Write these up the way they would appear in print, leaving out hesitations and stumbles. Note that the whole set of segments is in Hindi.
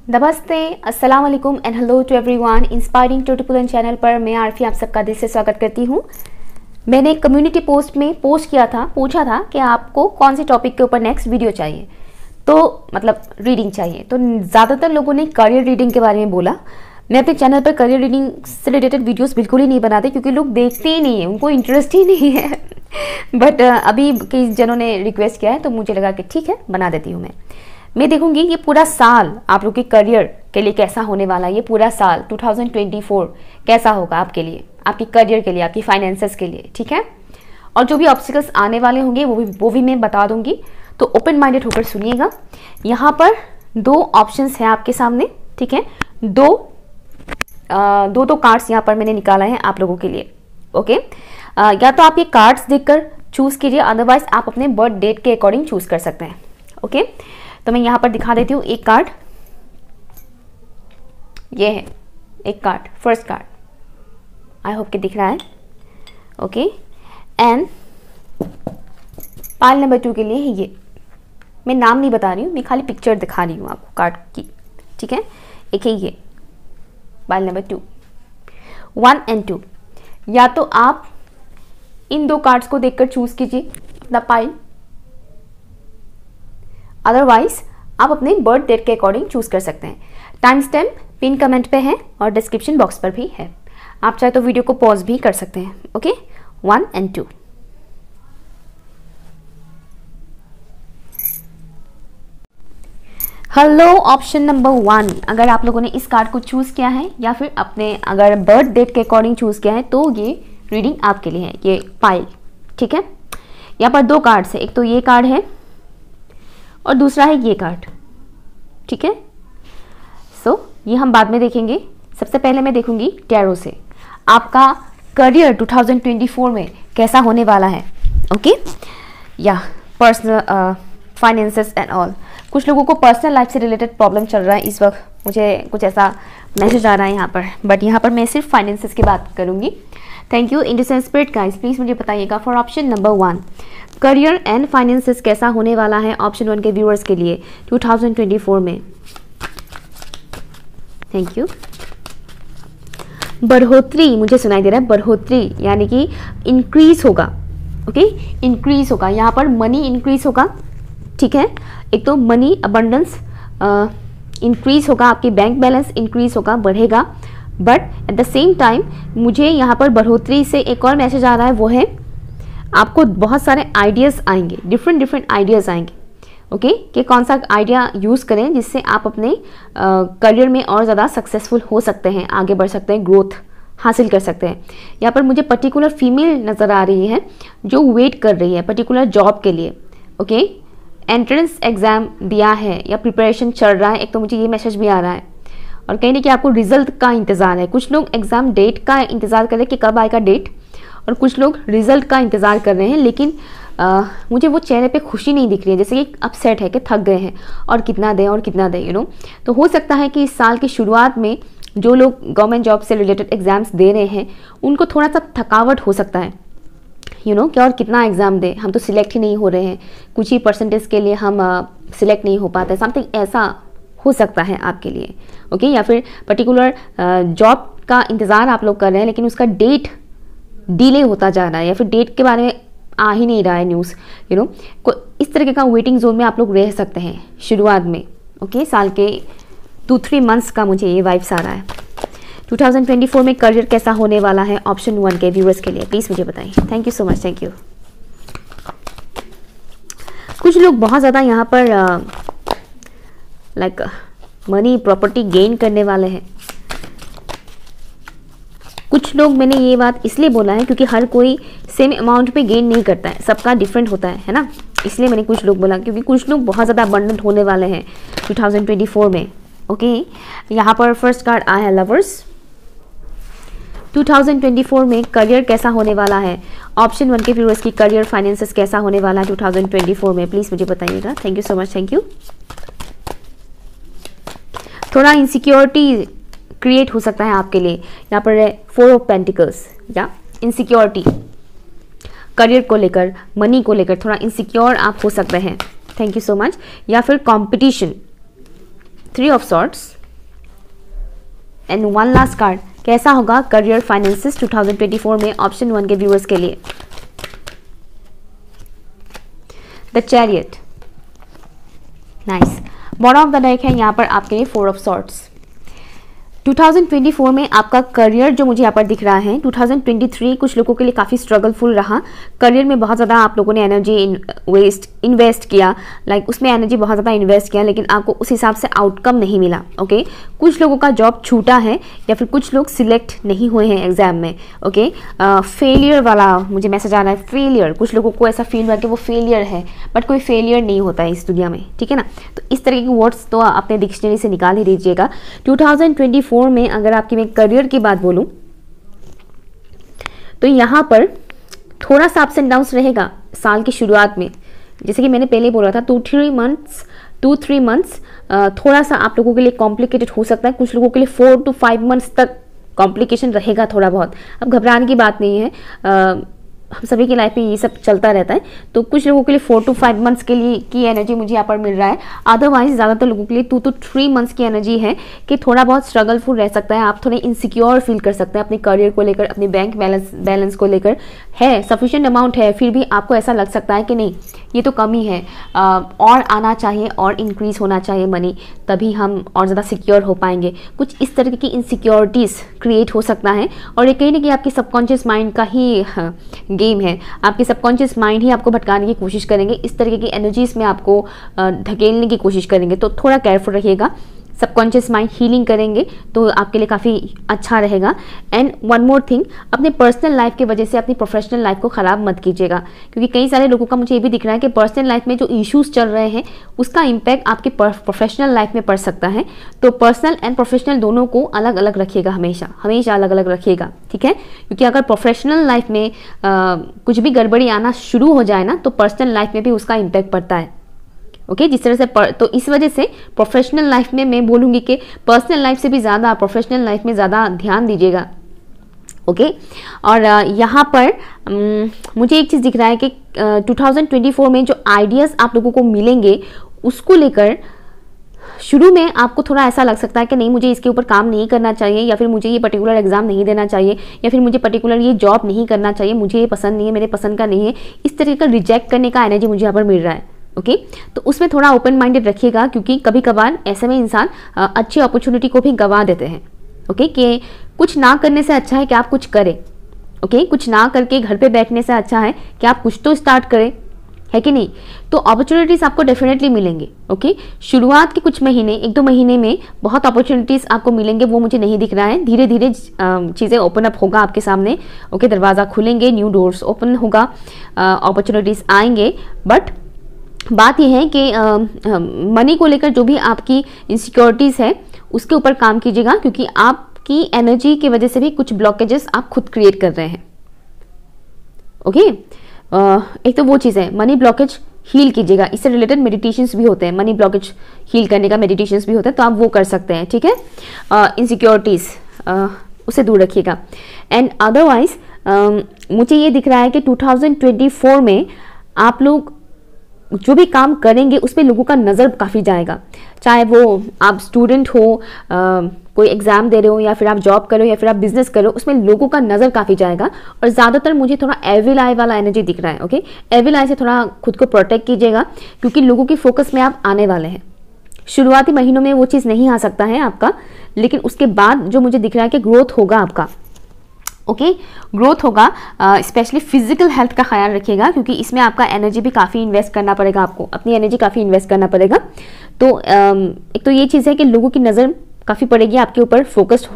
नमस्ते, अस्सलाम वालेकुम and hello to everyone. Inspiring टूटुपुलन चैनल पर मैं आरफी आप सबका दिल से स्वागत करती हूँ। मैंने एक कम्युनिटी पोस्ट में पोस्ट किया था, पूछा था कि आपको कौन से टॉपिक के ऊपर नेक्स्ट वीडियो चाहिए, तो मतलब रीडिंग चाहिए। तो ज़्यादातर लोगों ने करियर रीडिंग के बारे में बोला। मैं अपने चैनल पर करियर रीडिंग से रिलेटेड वीडियोस बिल्कुल ही नहीं बनाते क्योंकि लोग देखते ही नहीं है, उनको इंटरेस्ट ही नहीं है। बट अभी कई जनों ने रिक्वेस्ट किया है तो मुझे लगा कि ठीक है, बना देती हूँ। मैं देखूंगी ये पूरा साल आप लोग के करियर के लिए कैसा होने वाला है। ये पूरा साल 2024 कैसा होगा आपके लिए, आपकी करियर के लिए, आपकी फाइनेंसेस के लिए, ठीक है। और जो भी ऑब्स्टिकल्स आने वाले होंगे वो भी मैं बता दूंगी, तो ओपन माइंडेड होकर सुनिएगा। यहाँ पर दो ऑप्शंस हैं आपके सामने, ठीक है। दो कार्ड्स यहाँ पर मैंने निकाला है आप लोगों के लिए, ओके। या तो आप ये कार्ड्स देखकर चूज कीजिए, अदरवाइज आप अपने बर्थ डेट के अकॉर्डिंग चूज कर सकते हैं, ओके। तो मैं यहाँ पर दिखा देती हूँ एक कार्ड, ये है एक card, first card, I hope कि दिख रहा है, ओके। एंड पाइल नंबर 2 के लिए है ये, मैं नाम नहीं बता रही हूँ, मैं खाली पिक्चर दिखा रही हूँ आपको कार्ड की, ठीक है। एक है ये पाइल नंबर 2, 1 and 2। या तो आप इन दो कार्ड्स को देखकर चूज कीजिए द पाइल, अदरवाइज आप अपने बर्थ डेट के अकॉर्डिंग चूज कर सकते हैं। टाइम स्टैम्प पिन कमेंट पे है और डिस्क्रिप्शन बॉक्स पर भी है, आप चाहे तो वीडियो को पॉज भी कर सकते हैं, okay. 1 and 2। Hello, option number 1, अगर आप लोगों ने इस कार्ड को चूज किया है या फिर अपने अगर बर्थ डेट के अकॉर्डिंग चूज किया है तो ये रीडिंग आपके लिए है, ये पाइल, ठीक है। यहाँ पर दो कार्ड्स है, एक तो ये कार्ड है और दूसरा है ये कार्ड, ठीक है। सो ये हम बाद में देखेंगे। सबसे पहले मैं देखूंगी टैरो से आपका करियर 2024 में कैसा होने वाला है, ओके। या पर्सनल फाइनेंसेस एंड ऑल। कुछ लोगों को पर्सनल लाइफ से रिलेटेड प्रॉब्लम चल रहा है इस वक्त, मुझे कुछ ऐसा मैसेज आ रहा है यहाँ पर, बट यहाँ पर मैं सिर्फ फाइनेंसेस की बात करूँगी। Thank you Indian spirit guys, please मुझे बताइएगा for option number 1 career and finances कैसा होने वाला है ऑप्शन 1 के व्यूअर्स के लिए 2024 में। Thank you. बढ़ोतरी मुझे सुनाई दे रहा है, बढ़ोतरी यानी कि इंक्रीज होगा, ओके, इंक्रीज होगा। यहाँ पर मनी इंक्रीज होगा, ठीक है। एक तो मनी अबंडेंस इंक्रीज होगा, आपकी बैंक बैलेंस इंक्रीज होगा, बढ़ेगा। But at the same time मुझे यहाँ पर बढ़ोतरी से एक और मैसेज आ रहा है, वो है आपको बहुत सारे आइडियाज़ आएंगे, डिफरेंट आइडियाज़ आएंगे, ओके, कि कौन सा आइडिया यूज़ करें जिससे आप अपने करियर में और ज़्यादा सक्सेसफुल हो सकते हैं, आगे बढ़ सकते हैं, ग्रोथ हासिल कर सकते हैं। यहाँ पर मुझे पर्टिकुलर फीमेल नज़र आ रही है जो वेट कर रही है पर्टिकुलर जॉब के लिए, ओके। एंट्रेंस एग्ज़ाम दिया है या प्रिपरेशन चल रहा है, एक तो मुझे ये मैसेज भी आ रहा है। और कहीं ना कि आपको रिजल्ट का इंतज़ार है। कुछ लोग एग्ज़ाम डेट का इंतज़ार कर रहे हैं कि कब आएगा डेट, और कुछ लोग रिजल्ट का इंतज़ार कर रहे हैं, लेकिन मुझे वो चेहरे पे खुशी नहीं दिख रही है, जैसे कि अपसेट है कि थक गए हैं और कितना दें और कितना दें, यू नो। तो हो सकता है कि इस साल की शुरुआत में जो लोग गवर्नमेंट जॉब से रिलेटेड एग्ज़ाम्स दे रहे हैं उनको थोड़ा सा थकावट हो सकता है, यू नो, कि और कितना एग्ज़ाम दें, हम तो सिलेक्ट ही नहीं हो रहे हैं, कुछ ही परसेंटेज के लिए हम सिलेक्ट नहीं हो पाते, समथिंग ऐसा हो सकता है आपके लिए, ओके। या फिर पर्टिकुलर जॉब का इंतज़ार आप लोग कर रहे हैं लेकिन उसका डेट डिले होता जा रहा है, या फिर डेट के बारे में आ ही नहीं रहा है न्यूज़, यू नो। इस तरीके का वेटिंग जोन में आप लोग रह सकते हैं शुरुआत में, ओके। साल के 2-3 मंथ्स का मुझे ये वाइब्स आ रहा है। 2024 में करियर कैसा होने वाला है ऑप्शन 1 के व्यूअर्स के लिए, प्लीज़ मुझे बताइए। Thank you so much, thank you. कुछ लोग बहुत ज़्यादा यहाँ पर लाइक मनी प्रॉपर्टी गेन करने वाले हैं। कुछ लोग, मैंने ये बात इसलिए बोला है क्योंकि हर कोई सेम अमाउंट पे गेन नहीं करता है, सबका डिफरेंट होता है ना, इसलिए मैंने कुछ लोग बोला, क्योंकि कुछ लोग बहुत ज़्यादा अबंडेंट होने वाले हैं 2024 में, ओके। यहाँ पर फर्स्ट कार्ड आया है लवर्स। 2024 में करियर कैसा होने वाला है ऑप्शन 1 के व्यूअर्स की करियर फाइनेंसेस कैसा होने वाला है 2024 में, प्लीज़ मुझे बताइएगा। Thank you so much, thank you. थोड़ा इनसिक्योरिटी क्रिएट हो सकता है आपके लिए, यहाँ पर 4 ऑफ पेंटिकल्स, या इनसिक्योरिटी करियर को लेकर, मनी को लेकर थोड़ा इनसिक्योर आप हो सकते हैं, थैंक यू सो मच। या फिर competition, 3 of sorts, and one last card, कैसा होगा करियर फाइनेंसेस 2024 में ऑप्शन 1 के व्यूअर्स के लिए? The chariot, nice. Bottom of the deck है यहाँ पर आपके लिए 4 ऑफ सॉर्ड्स। 2024 में आपका करियर जो मुझे यहाँ पर दिख रहा है, 2023 कुछ लोगों के लिए काफ़ी स्ट्रगलफुल रहा। करियर में बहुत ज़्यादा आप लोगों ने एनर्जी इन्वेस्ट किया, लाइक उसमें एनर्जी बहुत ज़्यादा इन्वेस्ट किया, लेकिन आपको उस हिसाब से आउटकम नहीं मिला। ओके, कुछ लोगों का जॉब छूटा है या फिर कुछ लोग सिलेक्ट नहीं हुए हैं एग्जाम में। ओके, फेलियर वाला मुझे मैसेज आ रहा है, फेलियर। कुछ लोगों को ऐसा फील हुआ कि वो फेलियर है, बट कोई फेलियर नहीं होता है इस दुनिया में, ठीक है ना। तो इस तरह के वर्ड्स तो अपने डिक्शनरी से निकाल ही दीजिएगा। 2024 में अगर आपकी मैं करियर की बात बोलूं तो यहां पर थोड़ा सा अप्स एंड डाउन्स रहेगा साल की शुरुआत में। जैसे कि मैंने पहले बोला था 2-3 मंथ्स थोड़ा सा आप लोगों के लिए कॉम्प्लिकेटेड हो सकता है। कुछ लोगों के लिए 4 to 5 मंथ्स तक कॉम्प्लिकेशन रहेगा थोड़ा बहुत। अब घबराने की बात नहीं है, हम सभी की लाइफ में ये सब चलता रहता है। तो कुछ लोगों के लिए 4 to 5 मंथ्स के लिए की एनर्जी मुझे यहाँ पर मिल रहा है। अदरवाइज ज़्यादातर लोगों के लिए 2 to 3 मंथ्स की एनर्जी है कि थोड़ा बहुत स्ट्रगलफुल रह सकता है। आप थोड़े इनसिक्योर फील कर सकते हैं अपने करियर को लेकर, अपने बैंक बैलेंस को लेकर। है सफिशिएंट अमाउंट है, फिर भी आपको ऐसा लग सकता है कि नहीं ये तो कमी है, और आना चाहिए और इंक्रीज होना चाहिए मनी, तभी हम और ज़्यादा सिक्योर हो पाएंगे। कुछ इस तरह की इनसिक्योरिटीज़ क्रिएट हो सकता है, और ये कहीं ना कहीं आपकी सबकॉन्शियस माइंड का ही गेम है। आपके सबकॉन्शियस माइंड ही आपको भटकाने की कोशिश करेंगे, इस तरीके की एनर्जीज में आपको धकेलने की कोशिश करेंगे। तो थोड़ा केयरफुल रहिएगा। सबकॉन्शियस माइंड हीलिंग करेंगे तो आपके लिए काफ़ी अच्छा रहेगा। एंड वन मोर थिंग, अपने पर्सनल लाइफ की वजह से अपनी प्रोफेशनल लाइफ को ख़राब मत कीजिएगा, क्योंकि कई सारे लोगों का मुझे ये भी दिख रहा है कि पर्सनल लाइफ में जो इश्यूज चल रहे हैं उसका इम्पैक्ट आपकी प्रोफेशनल लाइफ में पड़ सकता है। तो पर्सनल एंड प्रोफेशनल दोनों को अलग अलग रखिएगा, हमेशा अलग अलग रखिएगा, ठीक है। क्योंकि अगर प्रोफेशनल लाइफ में कुछ भी गड़बड़ी आना शुरू हो जाए ना, तो पर्सनल लाइफ में भी उसका इम्पैक्ट पड़ता है। ओके, जिस तरह से तो इस वजह से प्रोफेशनल लाइफ में मैं बोलूँगी कि पर्सनल लाइफ से भी ज़्यादा प्रोफेशनल लाइफ में ज़्यादा ध्यान दीजिएगा। ओके, और यहाँ पर मुझे एक चीज़ दिख रहा है कि 2024 में जो आइडियाज़ आप लोगों को मिलेंगे उसको लेकर शुरू में आपको थोड़ा ऐसा लग सकता है कि नहीं मुझे इसके ऊपर काम नहीं करना चाहिए, या फिर मुझे ये पर्टिकुलर एग्जाम नहीं देना चाहिए, या फिर मुझे पर्टिकुलर ये जॉब नहीं करना चाहिए, मुझे ये पसंद नहीं है, मेरे पसंद का नहीं है। इस तरीके का रिजेक्ट करने का एनर्जी मुझे यहाँ पर मिल रहा है। ओके, तो उसमें थोड़ा ओपन माइंडेड रखिएगा, क्योंकि कभी कभार ऐसे में इंसान अच्छी अपॉर्चुनिटी को भी गंवा देते हैं। ओके, कि कुछ ना करने से अच्छा है कि आप कुछ करें। ओके, कुछ ना करके घर पे बैठने से अच्छा है कि आप कुछ तो स्टार्ट करें, है कि नहीं। तो अपॉर्चुनिटीज़ आपको डेफिनेटली मिलेंगे। ओके, शुरुआत के कुछ महीने 1-2 महीने में बहुत अपॉर्चुनिटीज़ आपको मिलेंगे, वो मुझे नहीं दिख रहा है। धीरे धीरे चीज़ें ओपन अप होगा आपके सामने। ओके, दरवाज़ा खुलेंगे, न्यू डोर्स ओपन होगा, अपॉर्चुनिटीज़ आएंगे। बट बात यह है कि मनी को लेकर जो भी आपकी इनसिक्योरिटीज़ है उसके ऊपर काम कीजिएगा, क्योंकि आपकी एनर्जी की वजह से भी कुछ ब्लॉकेजेस आप खुद क्रिएट कर रहे हैं। ओके, एक तो वो चीज़ है, मनी ब्लॉकेज हील कीजिएगा। इससे रिलेटेड मेडिटेशंस भी होते हैं, मनी ब्लॉकेज हील करने का मेडिटेशंस भी होते हैं, तो आप वो कर सकते हैं, ठीक है। इनसिक्योरिटीज़ उसे दूर रखिएगा। एंड अदरवाइज मुझे ये दिख रहा है कि 2024 में आप लोग जो भी काम करेंगे उसमें लोगों का नज़र काफ़ी जाएगा। चाहे वो आप स्टूडेंट हो, कोई एग्ज़ाम दे रहे हो, या फिर आप जॉब करो, या फिर आप बिजनेस करो, उसमें लोगों का नज़र काफ़ी जाएगा। और ज़्यादातर मुझे थोड़ा एविल आई वाला एनर्जी दिख रहा है। ओके, एविल आई से थोड़ा खुद को प्रोटेक्ट कीजिएगा, क्योंकि लोगों की फोकस में आप आने वाले हैं। शुरुआती महीनों में वो चीज़ नहीं आ सकता है आपका, लेकिन उसके बाद जो मुझे दिख रहा है कि ग्रोथ होगा आपका। ओके, ग्रोथ होगा। स्पेशली फिजिकल हेल्थ का ख्याल रखिएगा, क्योंकि इसमें आपका एनर्जी भी काफ़ी इन्वेस्ट करना पड़ेगा, आपको अपनी एनर्जी काफ़ी इन्वेस्ट करना पड़ेगा। तो एक तो ये चीज़ है कि लोगों की नज़र काफ़ी पड़ेगी आपके ऊपर, फोकस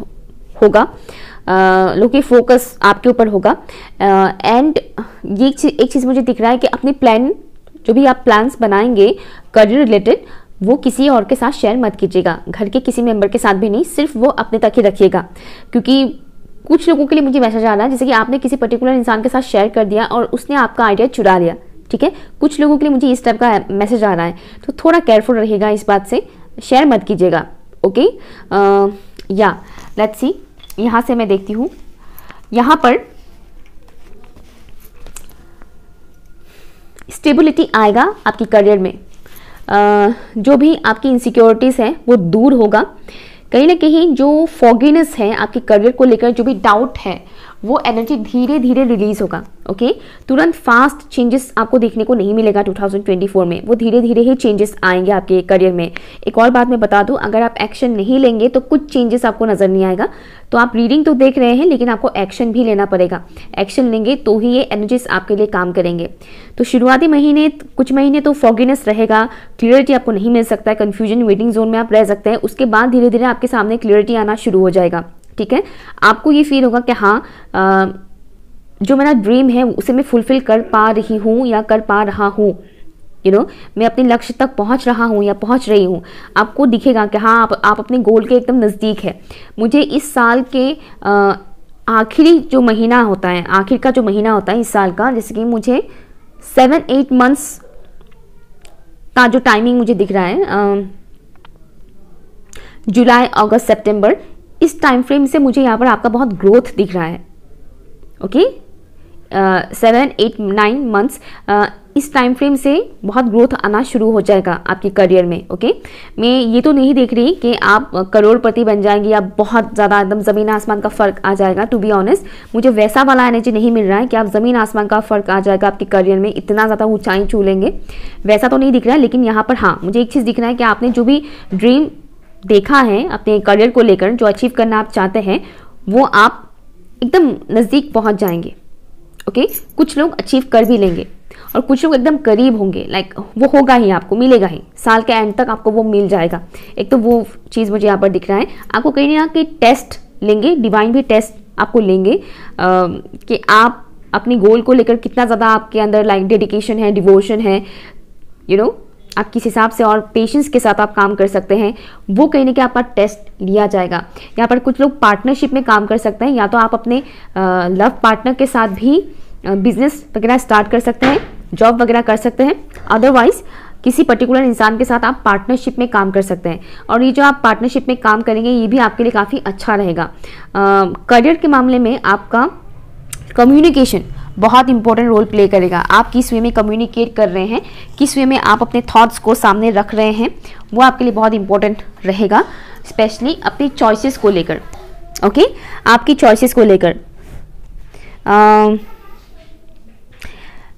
होगा, लोगों की फोकस आपके ऊपर होगा। एंड ये एक चीज़ मुझे दिख रहा है कि अपनी प्लान, जो भी आप प्लान्स बनाएंगे करियर रिलेटेड, वो किसी और के साथ शेयर मत कीजिएगा, घर के किसी मेंबर के साथ भी नहीं, सिर्फ वो अपने तक ही रखिएगा। क्योंकि कुछ लोगों के लिए मुझे मैसेज आ रहा है जैसे कि आपने किसी पर्टिकुलर इंसान के साथ शेयर कर दिया और उसने आपका आइडिया चुरा लिया, ठीक है। कुछ लोगों के लिए मुझे इस टाइप का मैसेज आ रहा है, तो थोड़ा केयरफुल रहिएगा इस बात से, शेयर मत कीजिएगा। ओके, या लेट्स सी, यहाँ से मैं देखती हूँ, यहाँ पर स्टेबिलिटी आएगा आपकी करियर में। जो भी आपकी इनसिक्योरिटीज़ हैं वो दूर होगा। कहीं ना कहीं जो फॉगीनेस है आपके करियर को लेकर, जो भी डाउट है, वो एनर्जी धीरे धीरे रिलीज होगा। ओके, तुरंत फास्ट चेंजेस आपको देखने को नहीं मिलेगा 2024 में, वो धीरे धीरे ही चेंजेस आएंगे आपके करियर में। एक और बात मैं बता दूं, अगर आप एक्शन नहीं लेंगे तो कुछ चेंजेस आपको नजर नहीं आएगा। तो आप रीडिंग तो देख रहे हैं, लेकिन आपको एक्शन भी लेना पड़ेगा। एक्शन लेंगे तो ही ये एनर्जीज आपके लिए काम करेंगे। तो शुरुआती महीने, कुछ महीने तो फॉगीनेस रहेगा, क्लियरिटी आपको नहीं मिल सकता है, कंफ्यूजन, वेटिंग जोन में आप रह सकते हैं। उसके बाद धीरे धीरे आपके सामने क्लियरिटी आना शुरू हो जाएगा। ठीक है, आपको ये फील होगा कि हाँ, जो मेरा ड्रीम है उसे मैं फुलफिल कर पा रही हूँ या कर पा रहा हूँ। मैं अपने लक्ष्य तक पहुँच रहा हूँ या पहुँच रही हूँ। आपको दिखेगा कि हाँ, आप अपने गोल के एकदम नज़दीक है। मुझे इस साल के आखिरी जो महीना होता है, आखिर का जो महीना होता है इस साल का, जैसे कि मुझे 7-8 मंथ्स का जो टाइमिंग मुझे दिख रहा है, जुलाई, अगस्त, सितंबर, इस टाइम फ्रेम से मुझे यहाँ पर आपका बहुत ग्रोथ दिख रहा है। ओके, 7-8-9 मंथ्स, इस टाइम फ्रेम से बहुत ग्रोथ आना शुरू हो जाएगा आपके करियर में। ओके, मैं ये तो नहीं देख रही कि आप करोड़पति बन जाएंगे या बहुत ज़्यादा एकदम ज़मीन आसमान का फ़र्क आ जाएगा। टू बी ऑनेस्ट, मुझे वैसा वाला एनर्जी नहीं मिल रहा है कि आप ज़मीन आसमान का फ़र्क आ जाएगा आपके करियर में, इतना ज़्यादा ऊंचाई छू लेंगे, वैसा तो नहीं दिख रहा है। लेकिन यहाँ पर हाँ, मुझे एक चीज़ दिख रहा है कि आपने जो भी ड्रीम देखा है अपने करियर को लेकर, जो अचीव करना आप चाहते हैं, वो आप एकदम नज़दीक पहुंच जाएंगे। ओके, कुछ लोग अचीव कर भी लेंगे और कुछ लोग एकदम करीब होंगे। लाइक वो होगा ही, आपको मिलेगा ही, साल के एंड तक आपको वो मिल जाएगा। एक तो वो चीज़ मुझे यहाँ पर दिख रहा है। आपको कहीं ना कहीं टेस्ट लेंगे, डिवाइन भी टेस्ट आपको लेंगे कि आप अपनी गोल को लेकर कितना ज़्यादा आपके अंदर लाइक डेडिकेशन है, डिवोशन है, आप किस हिसाब से और पेशेंस के साथ आप काम कर सकते हैं, वो कहीं ना कहीं आपका टेस्ट लिया जाएगा। यहाँ पर कुछ लोग पार्टनरशिप में काम कर सकते हैं, या तो आप अपने लव पार्टनर के साथ भी बिजनेस वगैरह स्टार्ट कर सकते हैं, जॉब वगैरह कर सकते हैं। अदरवाइज किसी पर्टिकुलर इंसान के साथ आप पार्टनरशिप में काम कर सकते हैं। और ये जो आप पार्टनरशिप में काम करेंगे, ये भी आपके लिए काफ़ी अच्छा रहेगा। करियर के मामले में आपका कम्युनिकेशन बहुत इंपॉर्टेंट रोल प्ले करेगा। आप किस वे में कम्युनिकेट कर रहे हैं, किस वे में आप अपने थॉट्स को सामने रख रहे हैं, वो आपके लिए बहुत इंपॉर्टेंट रहेगा, स्पेशली अपनी चॉइसेस को लेकर। ओके, आपकी चॉइसेस को लेकर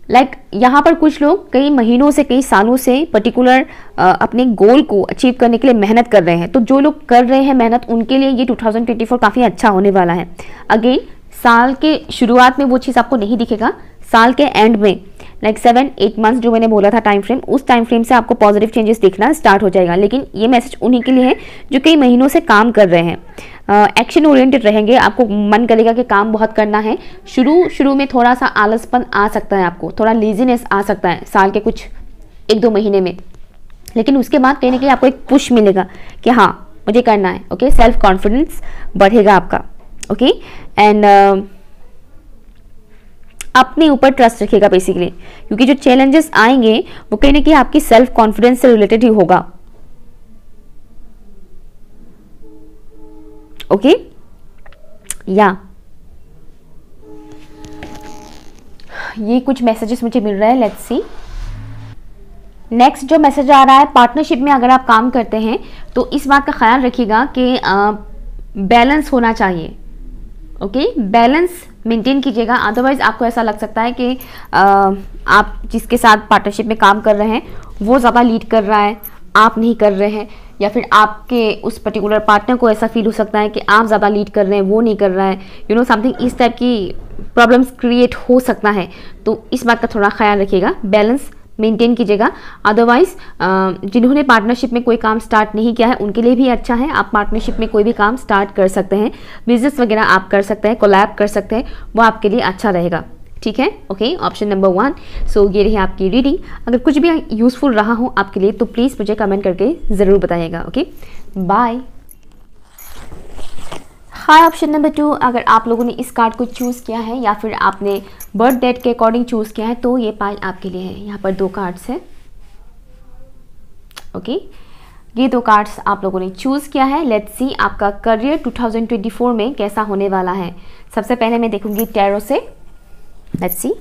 लाइक यहाँ पर कुछ लोग कई महीनों से, कई सालों से पर्टिकुलर अपने गोल को अचीव करने के लिए मेहनत कर रहे हैं। तो जो लोग कर रहे हैं मेहनत, उनके लिए ये 2024 काफ़ी अच्छा होने वाला है। अगेन, साल के शुरुआत में वो चीज़ आपको नहीं दिखेगा, साल के एंड में लाइक 7-8 मंथ्स जो मैंने बोला था टाइम फ्रेम, उस टाइम फ्रेम से आपको पॉजिटिव चेंजेस दिखना स्टार्ट हो जाएगा। लेकिन ये मैसेज उन्हीं के लिए है जो कई महीनों से काम कर रहे हैं, एक्शन ओरिएंटेड रहेंगे। आपको मन करेगा कि काम बहुत करना है। शुरू में थोड़ा सा आलसपन आ सकता है, आपको थोड़ा लेजीनेस आ सकता है साल के कुछ 1-2 महीने में, लेकिन उसके बाद कहीं ना कहीं आपको एक पुश मिलेगा कि हाँ, मुझे करना है। ओके, सेल्फ कॉन्फिडेंस बढ़ेगा आपका। ओके, एंड अपने ऊपर ट्रस्ट रखिएगा बेसिकली, क्योंकि जो चैलेंजेस आएंगे वो कहीं ना कहीं आपकी सेल्फ कॉन्फिडेंस से रिलेटेड ही होगा। ओके, या ये कुछ मैसेजेस मुझे मिल रहा है। लेट्स सी नेक्स्ट जो मैसेज आ रहा है, पार्टनरशिप में अगर आप काम करते हैं तो इस बात का ख्याल रखिएगा कि बैलेंस होना चाहिए। ओके, बैलेंस मेंटेन कीजिएगा। अदरवाइज आपको ऐसा लग सकता है कि आप जिसके साथ पार्टनरशिप में काम कर रहे हैं वो ज़्यादा लीड कर रहा है, आप नहीं कर रहे हैं, या फिर आपके उस पर्टिकुलर पार्टनर को ऐसा फील हो सकता है कि आप ज़्यादा लीड कर रहे हैं, वो नहीं कर रहा है। समथिंग इस टाइप की प्रॉब्लम्स क्रिएट हो सकता है। तो इस बात का थोड़ा ख्याल रखिएगा, बैलेंस मेंटेन कीजिएगा। अदरवाइज जिन्होंने पार्टनरशिप में कोई काम स्टार्ट नहीं किया है उनके लिए भी अच्छा है। आप पार्टनरशिप में कोई भी काम स्टार्ट कर सकते हैं, बिजनेस वगैरह आप कर सकते हैं, कोलैब कर सकते हैं, वो आपके लिए अच्छा रहेगा। ठीक है, ओके, ऑप्शन नंबर 1। सो ये रही आपकी रीडिंग। अगर कुछ भी यूजफुल रहा हो आपके लिए तो प्लीज़ मुझे कमेंट करके ज़रूर बताइएगा। Okay, bye. Hi, option number 2, अगर आप लोगों ने इस कार्ड को चूज़ किया है या फिर आपने बर्थ डेट के अकॉर्डिंग चूज़ किया है तो ये पाइल आपके लिए है। यहाँ पर 2 कार्ड्स हैं। ओके, ये 2 कार्ड्स आप लोगों ने चूज़ किया है। लेट्स सी आपका करियर 2024 में कैसा होने वाला है। सबसे पहले मैं देखूंगी टैरो से। लेट्स सी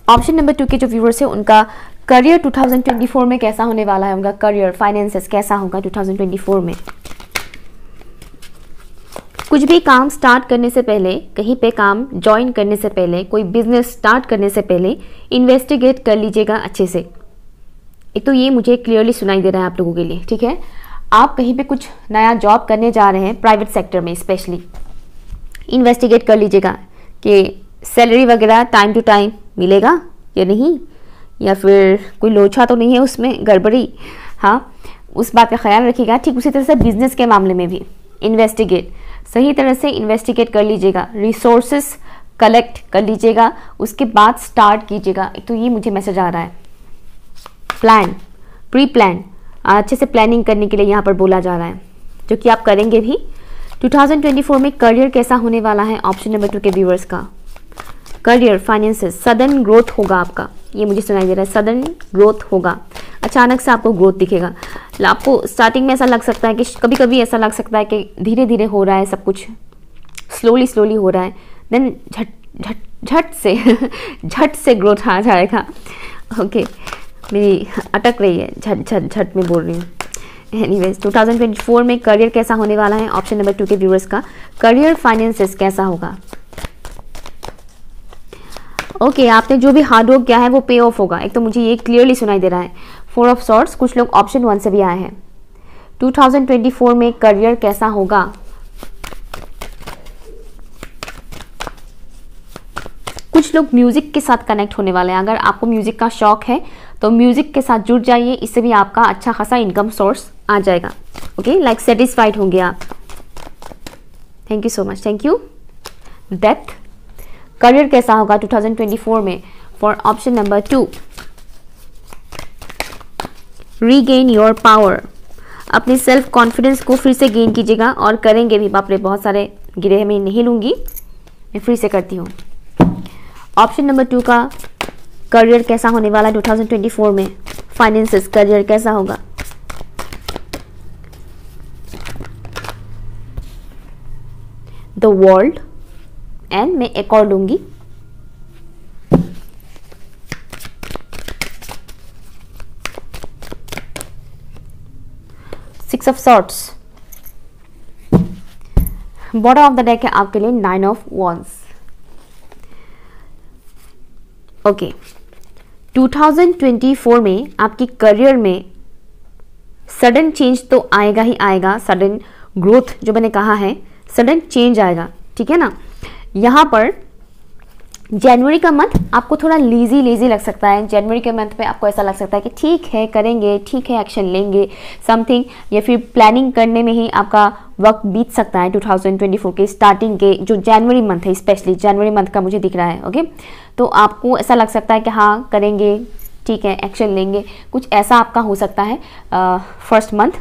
ऑप्शन नंबर 2 के जो व्यूअर्स है उनका करियर 2024 में कैसा होने वाला है, उनका करियर, फाइनेंसेस कैसा होगा 2024 में। कुछ भी काम स्टार्ट करने से पहले, कहीं पे काम ज्वाइन करने से पहले, कोई बिजनेस स्टार्ट करने से पहले इन्वेस्टिगेट कर लीजिएगा अच्छे से। एक तो ये मुझे क्लियरली सुनाई दे रहा है आप लोगों के लिए, ठीक है। आप कहीं पे कुछ नया जॉब करने जा रहे हैं, प्राइवेट सेक्टर में स्पेशली, इन्वेस्टिगेट कर लीजिएगा कि सैलरी वगैरह टाइम टू टाइम मिलेगा या नहीं, या फिर कोई लोचा तो नहीं है उसमें, गड़बड़ी। हाँ, उस बात का ख्याल रखिएगा। ठीक उसी तरह से बिजनेस के मामले में भी इन्वेस्टिगेट, सही तरह से इन्वेस्टिगेट कर लीजिएगा, रिसोर्सेस कलेक्ट कर लीजिएगा, उसके बाद स्टार्ट कीजिएगा। एक तो ये मुझे मैसेज आ रहा है, प्लान, प्री प्लान, अच्छे से प्लानिंग करने के लिए यहाँ पर बोला जा रहा है, जो कि आप करेंगे भी। 2024 में करियर कैसा होने वाला है ऑप्शन नंबर 2 के व्यूअर्स का? करियर, फाइनेंसेस, सडन ग्रोथ होगा आपका, ये मुझे सुनाई दे रहा है, सडन ग्रोथ होगा, अचानक से आपको ग्रोथ दिखेगा। आपको स्टार्टिंग में ऐसा लग सकता है कि कभी कभी ऐसा लग सकता है कि धीरे धीरे हो रहा है सब कुछ, स्लोली स्लोली हो रहा है, देन झट से ग्रोथ आ जाएगा। ओके, मेरी अटक रही है, झट में बोल रही हूँ। एनीवेज, 2024 में करियर कैसा होने वाला है ऑप्शन नंबर 2 के व्यूअर्स का? करियर, फाइनेंसेस कैसा होगा? ओके, आपने जो भी हार्ड वर्क किया है वो पे ऑफ होगा। एक तो मुझे ये क्लियरली सुनाई दे रहा है, 4 ऑफ सॉर्ड्स, कुछ लोग ऑप्शन 1 से भी आए हैं। 2024 में करियर कैसा होगा? कुछ लोग म्यूजिक के साथ कनेक्ट होने वाले हैं। अगर आपको म्यूजिक का शौक है तो म्यूजिक के साथ जुड़ जाइए, इससे भी आपका अच्छा खासा इनकम सोर्स आ जाएगा। ओके, लाइक सेटिस्फाइड होंगे आप। Thank you so much, thank you. Depth, career कैसा होगा 2024 में for option number 2? Regain your power, अपनी सेल्फ कॉन्फिडेंस को फिर से गेन कीजिएगा, और करेंगे भी। बाप रे, बहुत सारे गिरे मैं नहीं लूंगी, मैं फिर से करती हूँ। ऑप्शन नंबर 2 का करियर कैसा होने वाला 2024 में? फाइनेंसेस, करियर कैसा होगा? द वर्ल्ड, एंड मैं एक और लूंगी, six of swords. Bottom of the deck है आपके लिए 9 ऑफ वॉन्ड्स। ओके, 2024 में आपकी करियर में सडन चेंज तो आएगा ही आएगा, सडन ग्रोथ जो मैंने कहा है, सडन चेंज आएगा, ठीक है ना। यहाँ पर जनवरी का मंथ आपको थोड़ा लेजी लग सकता है। जनवरी के मंथ पे आपको ऐसा लग सकता है कि ठीक है करेंगे, ठीक है एक्शन लेंगे समथिंग, या फिर प्लानिंग करने में ही आपका वक्त बीत सकता है। 2024 के स्टार्टिंग के जो जनवरी मंथ है, स्पेशली जनवरी मंथ का मुझे दिख रहा है। ओके, तो आपको ऐसा लग सकता है कि हाँ करेंगे, ठीक है एक्शन लेंगे, कुछ ऐसा आपका हो सकता है फर्स्ट मंथ।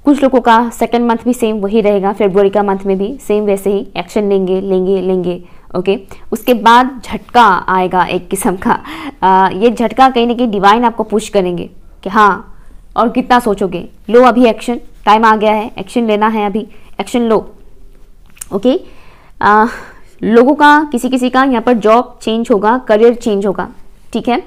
कुछ लोगों का सेकंड मंथ भी सेम वही रहेगा, फरवरी का मंथ में भी सेम वैसे ही एक्शन लेंगे। ओके, उसके बाद झटका आएगा एक किस्म का। ये झटका कहीं ना कहीं डिवाइन आपको पुश करेंगे कि हाँ, और कितना सोचोगे, लो अभी एक्शन, टाइम आ गया है, एक्शन लेना है, अभी एक्शन लो। ओके, लोगों का किसी का यहाँ पर जॉब चेंज होगा, करियर चेंज होगा, ठीक है।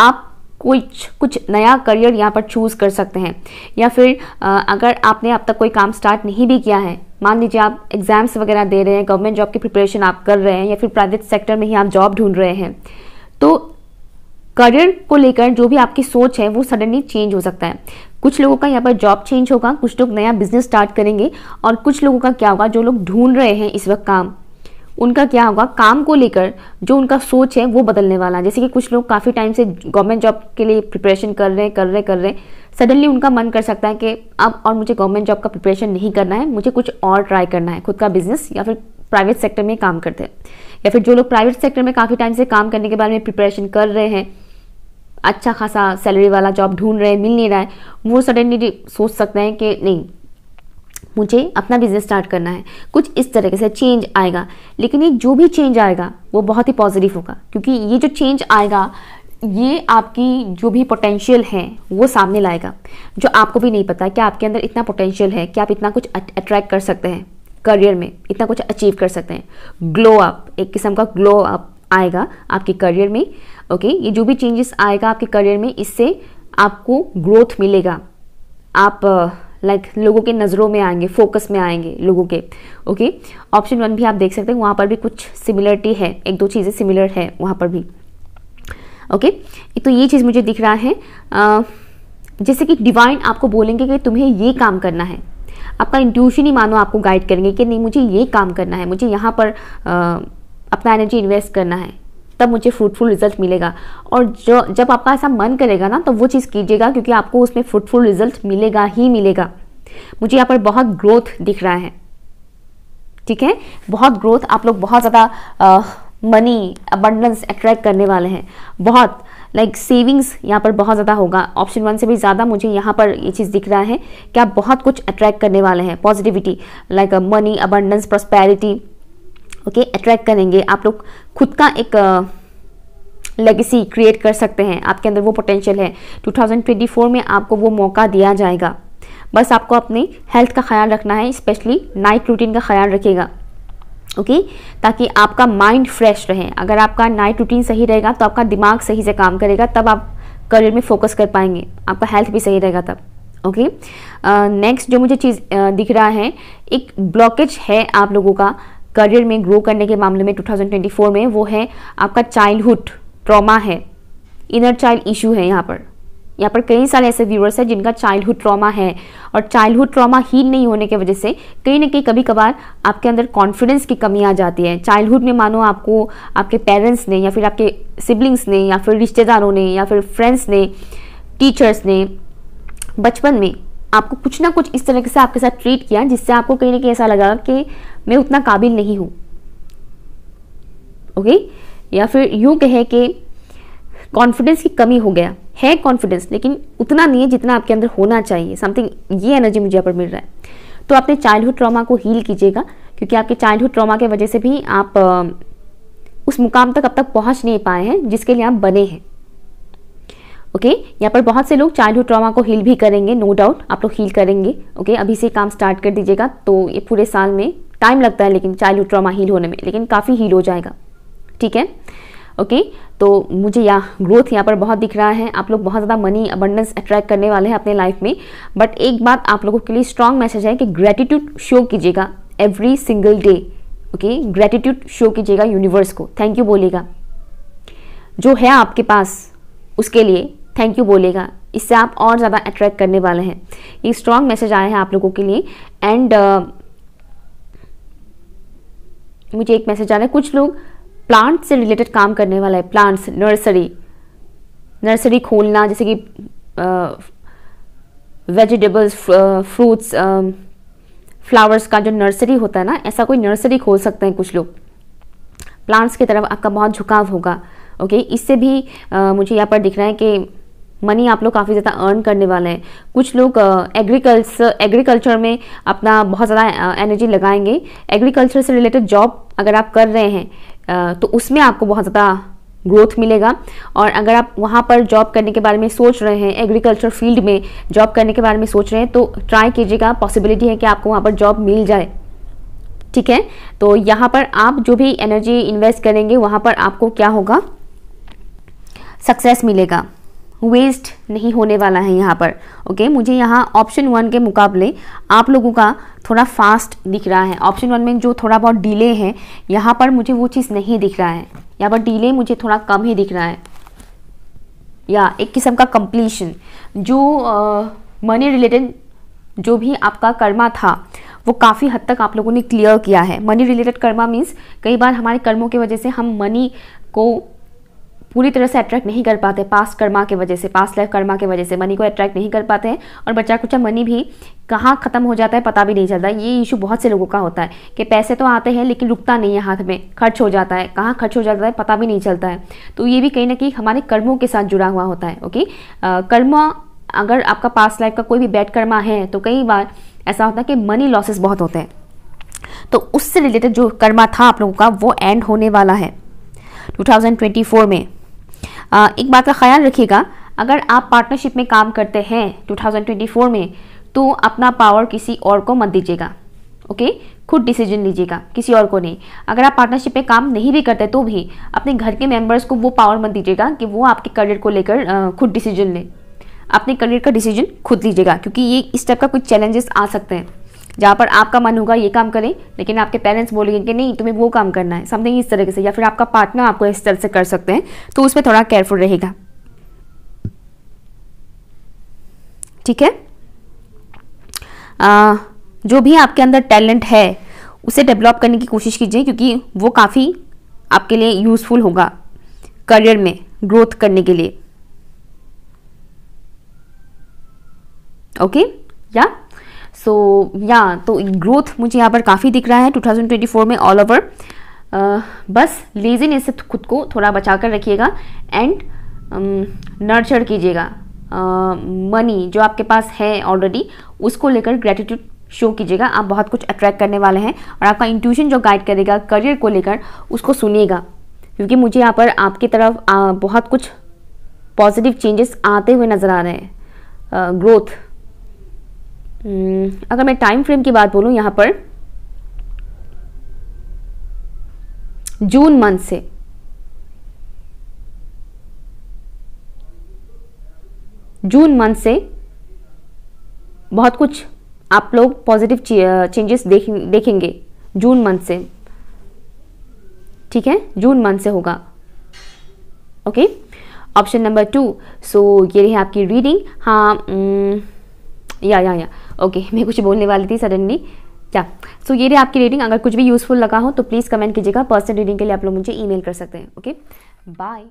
आप कुछ नया करियर यहाँ पर चूज़ कर सकते हैं, या फिर अगर आपने अब तक कोई काम स्टार्ट नहीं भी किया है, मान लीजिए आप एग्जाम्स वगैरह दे रहे हैं, गवर्नमेंट जॉब की प्रिपरेशन आप कर रहे हैं, या फिर प्राइवेट सेक्टर में ही आप जॉब ढूंढ रहे हैं, तो करियर को लेकर जो भी आपकी सोच है वो सडनली चेंज हो सकता है। कुछ लोगों का यहाँ पर जॉब चेंज होगा, कुछ लोग नया बिजनेस स्टार्ट करेंगे, और कुछ लोगों का क्या होगा, जो लोग ढूंढ रहे हैं इस वक्त काम, उनका क्या होगा, काम को लेकर जो उनका सोच है वो बदलने वाला है। जैसे कि कुछ लोग काफ़ी टाइम से गवर्नमेंट जॉब के लिए प्रिपरेशन कर रहे हैं, सडनली उनका मन कर सकता है कि अब और मुझे गवर्नमेंट जॉब का प्रिपरेशन नहीं करना है, मुझे कुछ और ट्राई करना है, खुद का बिजनेस, या फिर प्राइवेट सेक्टर में काम करते हैं। या फिर जो लोग प्राइवेट सेक्टर में काफ़ी टाइम से काम करने के बारे में प्रिपरेशन कर रहे हैं, अच्छा खासा सैलरी वाला जॉब ढूंढ रहे हैं, मिल नहीं रहा है, वो सडनली सोच सकते हैं कि नहीं, मुझे अपना बिजनेस स्टार्ट करना है। कुछ इस तरीके से चेंज आएगा, लेकिन ये जो भी चेंज आएगा वो बहुत ही पॉजिटिव होगा, क्योंकि ये जो चेंज आएगा ये आपकी जो भी पोटेंशियल है वो सामने लाएगा, जो आपको भी नहीं पता कि आपके अंदर इतना पोटेंशियल है कि आप इतना कुछ अट्रैक्ट कर सकते हैं करियर में, इतना कुछ अचीव कर सकते हैं। ग्लो अप, एक किस्म का ग्लो अप आएगा आपके करियर में। ओके, ये जो भी चेंजेस आएगा आपके करियर में, इससे आपको ग्रोथ मिलेगा, आप लाइक लोगों के नज़रों में आएंगे, फोकस में आएंगे लोगों के। ओके, ऑप्शन 1 भी आप देख सकते हैं, वहाँ पर भी कुछ सिमिलरिटी है, एक दो चीज़ें सिमिलर है वहाँ पर भी। ओके, तो ये चीज़ मुझे दिख रहा है। जैसे कि डिवाइन आपको बोलेंगे कि तुम्हें ये काम करना है, आपका इंट्यूशन ही मानो आपको गाइड करेंगे कि नहीं मुझे ये काम करना है, मुझे यहाँ पर अपना एनर्जी इन्वेस्ट करना है, तब मुझे फ्रूटफुल रिजल्ट मिलेगा। और जब आपका ऐसा मन करेगा ना, तो वो चीज़ कीजिएगा, क्योंकि आपको उसमें फ्रूटफुल रिजल्ट मिलेगा ही मिलेगा। मुझे यहाँ पर बहुत ग्रोथ दिख रहा है, ठीक है, बहुत ग्रोथ। आप लोग बहुत ज़्यादा मनी अबंडेंस अट्रैक्ट करने वाले हैं, बहुत लाइक सेविंग्स यहाँ पर बहुत ज़्यादा होगा। ऑप्शन 1 से भी ज़्यादा मुझे यहाँ पर ये चीज़ दिख रहा है कि आप बहुत कुछ अट्रैक्ट करने वाले हैं, positivity like money abundance prosperity. Okay, attract करेंगे। आप लोग खुद का एक लेगेसी क्रिएट कर सकते हैं, आपके अंदर वो पोटेंशियल है। 2024 में आपको वो मौका दिया जाएगा। बस आपको अपनी हेल्थ का ख्याल रखना है, स्पेशली नाइट रूटीन का ख्याल रखिएगा। ओके, ताकि आपका माइंड फ्रेश रहे। अगर आपका नाइट रूटीन सही रहेगा तो आपका दिमाग सही से काम करेगा, तब आप करियर में फोकस कर पाएंगे, आपका हेल्थ भी सही रहेगा तब। ओके, नेक्स्ट जो मुझे चीज़ दिख रहा है, एक ब्लॉकेज है आप लोगों का करियर में ग्रो करने के मामले में 2024 में, वो है आपका चाइल्डहुड ट्रॉमा है, इनर चाइल्ड इशू है। यहाँ पर कई सारे ऐसे व्यूअर्स हैं जिनका चाइल्डहुड ट्रॉमा है, और चाइल्डहुड ट्रॉमा हील नहीं होने की वजह से कहीं ना कहीं कभी कभार आपके अंदर कॉन्फिडेंस की कमी आ जाती है। चाइल्डहुड में मानो आपको आपके पेरेंट्स ने या फिर आपके सिबलिंग्स ने या फिर रिश्तेदारों ने या फिर फ्रेंड्स ने, टीचर्स ने बचपन में आपको कुछ ना कुछ इस तरह से आपके साथ ट्रीट किया, जिससे आपको कहीं ना कहीं ऐसा लगा कि मैं उतना काबिल नहीं हूँ। ओके, या फिर यूँ कहे कि कॉन्फिडेंस की कमी हो गया है, कॉन्फिडेंस लेकिन उतना नहीं है जितना आपके अंदर होना चाहिए, समथिंग ये एनर्जी मुझे यहाँ पर मिल रहा है। तो अपने चाइल्डहुड ट्रॉमा को हील कीजिएगा, क्योंकि आपके चाइल्डहुड ट्रॉमा के वजह से भी आप उस मुकाम तक अब तक पहुंच नहीं पाए हैं जिसके लिए आप बने हैं। ओके, यहाँ पर बहुत से लोग चाइल्डहुड ट्रॉमा को हील भी करेंगे, नो डाउट आप लोग हील करेंगे। ओके, अभी से काम स्टार्ट कर दीजिएगा, तो ये पूरे साल में टाइम लगता है लेकिन चाइल्डहुड ट्रॉमा हील होने में, लेकिन काफ़ी हील हो जाएगा, ठीक है। ओके, तो मुझे ग्रोथ यहाँ पर बहुत दिख रहा है। आप लोग बहुत ज़्यादा मनी अबंडेंस अट्रैक्ट करने वाले हैं अपने लाइफ में। बट एक बात आप लोगों के लिए स्ट्रॉन्ग मैसेज है कि ग्रेटिट्यूड शो कीजिएगा every single day. Okay, gratitude show कीजिएगा यूनिवर्स को, थैंक यू बोलेगा, जो है आपके पास उसके लिए थैंक यू बोलेगा, इससे आप और ज़्यादा अट्रैक्ट करने वाले हैं। ये स्ट्रॉन्ग मैसेज आया है आप लोगों के लिए। एंड मुझे एक मैसेज आ रहा है, कुछ लोग प्लांट से रिलेटेड काम करने वाला है, प्लांट्स, नर्सरी खोलना, जैसे कि वेजिटेबल्स, फ्रूट्स, फ्लावर्स का जो नर्सरी होता है ना, ऐसा कोई नर्सरी खोल सकते हैं कुछ लोग। प्लांट्स की तरफ आपका बहुत झुकाव होगा। ओके, इससे भी मुझे यहाँ पर दिख रहा है कि मनी आप लोग काफ़ी ज़्यादा अर्न करने वाले हैं। कुछ लोग एग्रीकल्चर में अपना बहुत ज़्यादा एनर्जी लगाएंगे। एग्रीकल्चर से रिलेटेड जॉब अगर आप कर रहे हैं तो उसमें आपको बहुत ज़्यादा ग्रोथ मिलेगा। और अगर आप वहाँ पर जॉब करने के बारे में सोच रहे हैं, एग्रीकल्चर फील्ड में जॉब करने के बारे में सोच रहे हैं, तो ट्राई कीजिएगा, पॉसिबिलिटी है कि आपको वहाँ पर जॉब मिल जाए, ठीक है। तो यहाँ पर आप जो भी एनर्जी इन्वेस्ट करेंगे वहाँ पर आपको क्या होगा, सक्सेस मिलेगा, वेस्ट नहीं होने वाला है यहाँ पर। ओके, मुझे यहाँ ऑप्शन 1 के मुकाबले आप लोगों का थोड़ा फास्ट दिख रहा है। ऑप्शन 1 में जो थोड़ा बहुत डिले है, यहाँ पर मुझे वो चीज़ नहीं दिख रहा है। यहाँ पर डिले मुझे थोड़ा कम ही दिख रहा है, या एक किस्म का कंप्लीशन। जो मनी रिलेटेड जो भी आपका कर्मा था वो काफ़ी हद तक आप लोगों ने क्लियर किया है। मनी रिलेटेड कर्मा मीन्स कई बार हमारे कर्मों की वजह से हम मनी को पूरी तरह से अट्रैक्ट नहीं कर पाते, पास्ट कर्मा के वजह से, पास्ट लाइफ कर्मा के वजह से मनी को अट्रैक्ट नहीं कर पाते हैं, और बचा कुचा मनी भी कहाँ ख़त्म हो जाता है पता भी नहीं चलता। ये इशू बहुत से लोगों का होता है कि पैसे तो आते हैं लेकिन रुकता नहीं है हाथ में, खर्च हो जाता है, कहाँ खर्च हो जाता है पता भी नहीं चलता है। तो ये भी कहीं ना कहीं हमारे कर्मों के साथ जुड़ा हुआ होता है। ओके, कर्मा, अगर आपका पास्ट लाइफ का कोई भी बैड कर्मा है तो कई बार ऐसा होता है कि मनी लॉसेस बहुत होते हैं। तो उससे रिलेटेड जो कर्मा था आप लोगों का वो एंड होने वाला है 2024 में। एक बात का ख्याल रखिएगा, अगर आप पार्टनरशिप में काम करते हैं 2024 में तो अपना पावर किसी और को मत दीजिएगा। ओके, खुद डिसीजन लीजिएगा, किसी और को नहीं। अगर आप पार्टनरशिप में काम नहीं भी करते तो भी अपने घर के मेंबर्स को वो पावर मत दीजिएगा कि वो आपके करियर को लेकर खुद डिसीजन लें। अपने करियर का डिसीजन खुद लीजिएगा, क्योंकि ये इस टाइप का कुछ चैलेंजेस आ सकते हैं जहाँ पर आपका मन होगा ये काम करें, लेकिन आपके पेरेंट्स बोलेंगे कि नहीं तुम्हें वो काम करना है, समथिंग इस तरीके से, या फिर आपका पार्टनर आपको इस तरह से कर सकते हैं, तो उसमें थोड़ा केयरफुल रहेगा। ठीक है। जो भी आपके अंदर टैलेंट है उसे डेवलप करने की कोशिश कीजिए, क्योंकि वो काफ़ी आपके लिए यूजफुल होगा करियर में ग्रोथ करने के लिए। ओके या तो ग्रोथ मुझे यहाँ पर काफ़ी दिख रहा है 2024 में ऑल ओवर। बस लेजीनेस से खुद को थोड़ा बचा कर रखिएगा एंड नर्चर कीजिएगा। मनी जो आपके पास है ऑलरेडी उसको लेकर ग्रेटिट्यूड शो कीजिएगा। आप बहुत कुछ अट्रैक्ट करने वाले हैं और आपका इंट्यूशन जो गाइड करेगा करियर को लेकर उसको सुनिएगा, क्योंकि मुझे यहाँ पर आपकी तरफ बहुत कुछ पॉजिटिव चेंजेस आते हुए नज़र आ रहे हैं। ग्रोथ, अगर मैं टाइम फ्रेम की बात बोलूँ यहाँ पर जून मंथ से बहुत कुछ आप लोग पॉजिटिव चेंजेस देखेंगे जून मंथ से। ठीक है, जून मंथ से होगा। Okay, option number 2। सो ये रही आपकी रीडिंग। हाँ, या ओके, मैं कुछ बोलने वाली थी सडनली। या सो ये रही आपकी रीडिंग। अगर कुछ भी यूजफुल लगा हो तो प्लीज़ कमेंट कीजिएगा। पर्सनल रीडिंग के लिए आप लोग मुझे ईमेल कर सकते हैं। Okay, bye.